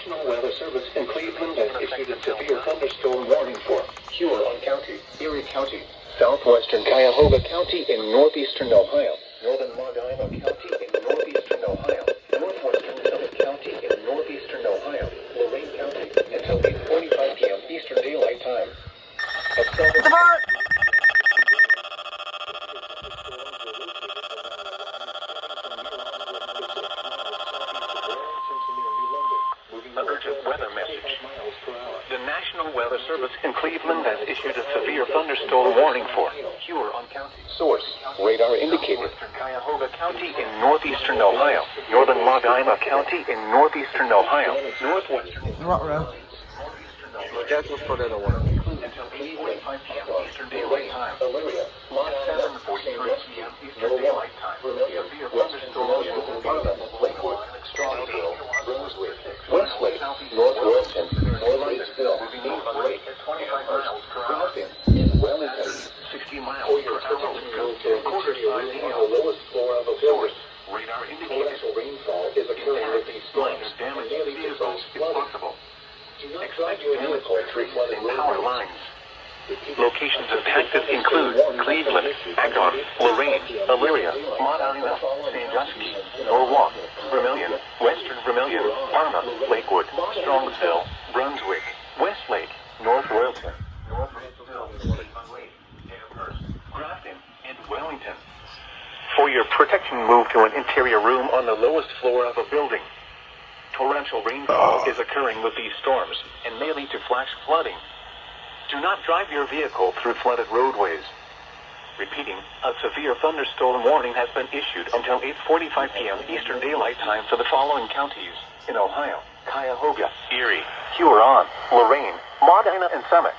National Weather Service in Cleveland has issued a severe thunderstorm warning for Huron County, Erie County, southwestern Cuyahoga County in northeastern Ohio, northern Long Island County in northeastern Ohio, northwestern Summit County in northeastern Ohio, Lorain County until 8:45 p.m. Eastern Daylight Time. Urgent weather message. The National Weather Service in Cleveland has issued a severe thunderstorm warning for Huron County. Source: radar indicated. Western Cuyahoga County in northeastern Ohio, northern Long County in northeastern Ohio, northwestern. Until 8:45 p.m. Eastern Daylight Time. 7:43 p.m. Eastern Daylight Time. Severe thunderstorm Lakewood, Strongsville, Brunswick, Westlake, North Wilton, North Lakesville, East Lake, 25 miles per hour. In Wellington, 60 miles per hour. Quarter-size hail. The lowest floor of the source. Radar indicates rainfall is occurring with these storms. Damage to vehicles is possible. Expect damage in power lines. Locations impacted include Cleveland, Akron, Lorain, Elyria, Mont Island, Sandusky, Norwalk, Vermilion, Western Vermilion, Parma, Lakewood, Strongsville, Brunswick, Westlake, North Royalton, North Roseville, Amherst, Grafton, and Wellington. For your protection, move to an interior room on the lowest floor of a building. Torrential rainfall is occurring with these storms and may lead to flash flooding. Do not drive your vehicle through flooded roadways. Repeating, a severe thunderstorm warning has been issued until 8:45 p.m. Eastern Daylight Time for the following counties in Ohio: Cuyahoga, Erie, Huron, Lorain, Mont Island, and Summit.